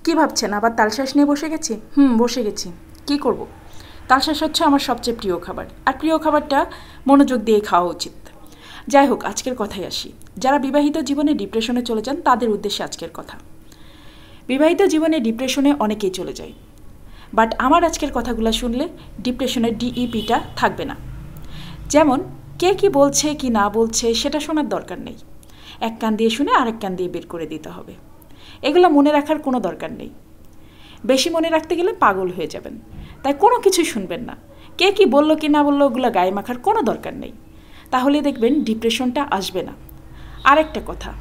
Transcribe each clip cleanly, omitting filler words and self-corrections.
কি ভাবছেন আবার তালশাঁস নিয়ে বসে গেছি? বসে গেছি। কি করব? তালশাঁস হচ্ছে আমার সবচেয়ে প্রিয় খাবার, আর প্রিয় খাবারটা মনোযোগ দিয়ে খাওয়া উচিত। যাই হোক, আজকের কথায় আসি। যারা বিবাহিত জীবনে ডিপ্রেশনে চলে যান তাদের উদ্দেশ্যে আজকের কথা। বিবাহিত জীবনে ডিপ্রেশনে অনেকেই চলে যায়, বাট আমার আজকের কথাগুলো শুনলে ডিপ্রেশনের ডিইপিটা থাকবে না। যেমন কে কি বলছে কি না বলছে সেটা শোনার দরকার নেই, এক কান দিয়ে শুনে আরেক কান দিয়ে বের করে দিতে হবে। এগুলো মনে রাখার কোনো দরকার নেই, বেশি মনে রাখতে গেলে পাগল হয়ে যাবেন। তাই কোনো কিছুই শুনবেন না, কে কি বললো কি না বললো ওগুলো গায়ে মাখার কোনো দরকার নেই, তাহলে দেখবেন ডিপ্রেশনটা আসবে না। আরেকটা কথা,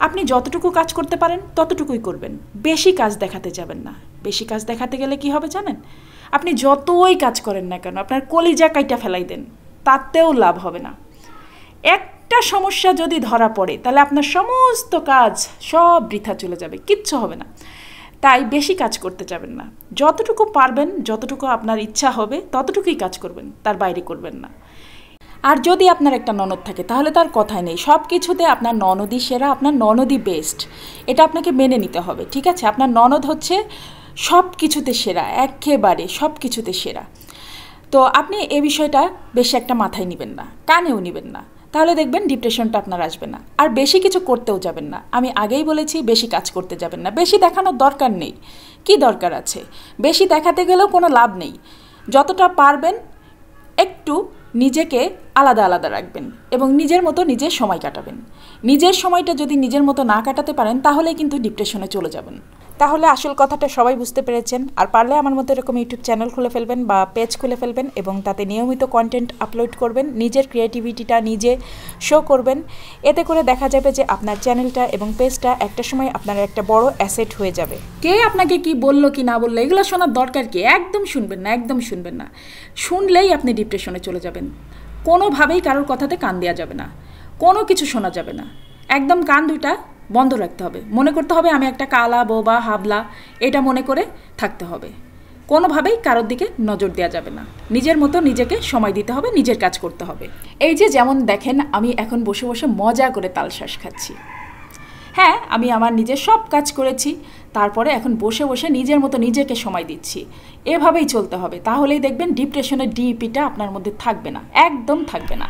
আপনি যতটুকু কাজ করতে পারেন ততটুকুই করবেন, বেশি কাজ দেখাতে যাবেন না। বেশি কাজ দেখাতে গেলে কি হবে জানেন? আপনি যতই কাজ করেন না কেন, আপনার কলিজা কাইটা ফেলাই দেন, তাতেও লাভ হবে না। একটা সমস্যা যদি ধরা পড়ে তাহলে আপনার সমস্ত কাজ সব বৃথা চলে যাবে, কিচ্ছু হবে না। তাই বেশি কাজ করতে যাবেন না, যতটুকু পারবেন, যতটুকু আপনার ইচ্ছা হবে ততটুকুই কাজ করবেন, তার বাইরে করবেন না। আর যদি আপনার একটা ননদ থাকে তাহলে তার কথাই নেই, সব কিছুতে আপনার ননদই সেরা, আপনার ননদই বেস্ট, এটা আপনাকে মেনে নিতে হবে, ঠিক আছে? আপনার ননদ হচ্ছে সব কিছুতে সেরা, একেবারে সব কিছুতে সেরা। তো আপনি এই বিষয়টা বেশি একটা মাথায় নেবেন না, কানেও নেবেন না, তাহলে দেখবেন ডিপ্রেশনটা আপনার আসবে না। আর বেশি কিছু করতেও যাবেন না, আমি আগেই বলেছি বেশি কাজ করতে যাবেন না, বেশি দেখানোর দরকার নেই। কি দরকার আছে? বেশি দেখাতে গেলেও কোনো লাভ নেই। যতটা পারবেন একটু নিজেকে আলাদা আলাদা রাখবেন এবং নিজের মতো নিজের সময় কাটাবেন। নিজের সময়টা যদি নিজের মতো না কাটাতে পারেন তাহলেই কিন্তু ডিপ্রেশনে চলে যাবেন। তাহলে আসল কথাটা সবাই বুঝতে পেরেছেন। আর পারলে আমার মতো এরকম ইউটিউব চ্যানেল খুলে ফেলবেন বা পেজ খুলে ফেলবেন এবং তাতে নিয়মিত কন্টেন্ট আপলোড করবেন, নিজের ক্রিয়েটিভিটিটা নিজে শো করবেন। এতে করে দেখা যাবে যে আপনার চ্যানেলটা এবং পেজটা একটা সময় আপনার একটা বড় অ্যাসেট হয়ে যাবে। কে আপনাকে কি বললো কি না বললো এগুলো শোনার দরকার কি? একদম শুনবেন না, একদম শুনবেন না। শুনলেই আপনি ডিপ্রেশনে চলে যাবেন। কোনোভাবেই কারোর কথাতে কান দেওয়া যাবে না, কোনো কিছু শোনা যাবে না, একদম কান দুইটা বন্ধ রাখতে হবে। মনে করতে হবে আমি একটা কালা বোবা হাবলা, এটা মনে করে থাকতে হবে। কোনোভাবেই কারোর দিকে নজর দেওয়া যাবে না, নিজের মতো নিজেকে সময় দিতে হবে, নিজের কাজ করতে হবে। এই যে যেমন দেখেন আমি এখন বসে বসে মজা করে তালশাঁস খাচ্ছি। হ্যাঁ, আমি আমার নিজের সব কাজ করেছি, তারপরে এখন বসে বসে নিজের মতো নিজেকে সময় দিচ্ছি। এভাবেই চলতে হবে, তাহলেই দেখবেন ডিপ্রেশনের ডিপিটা আপনার মধ্যে থাকবে না, একদম থাকবে না।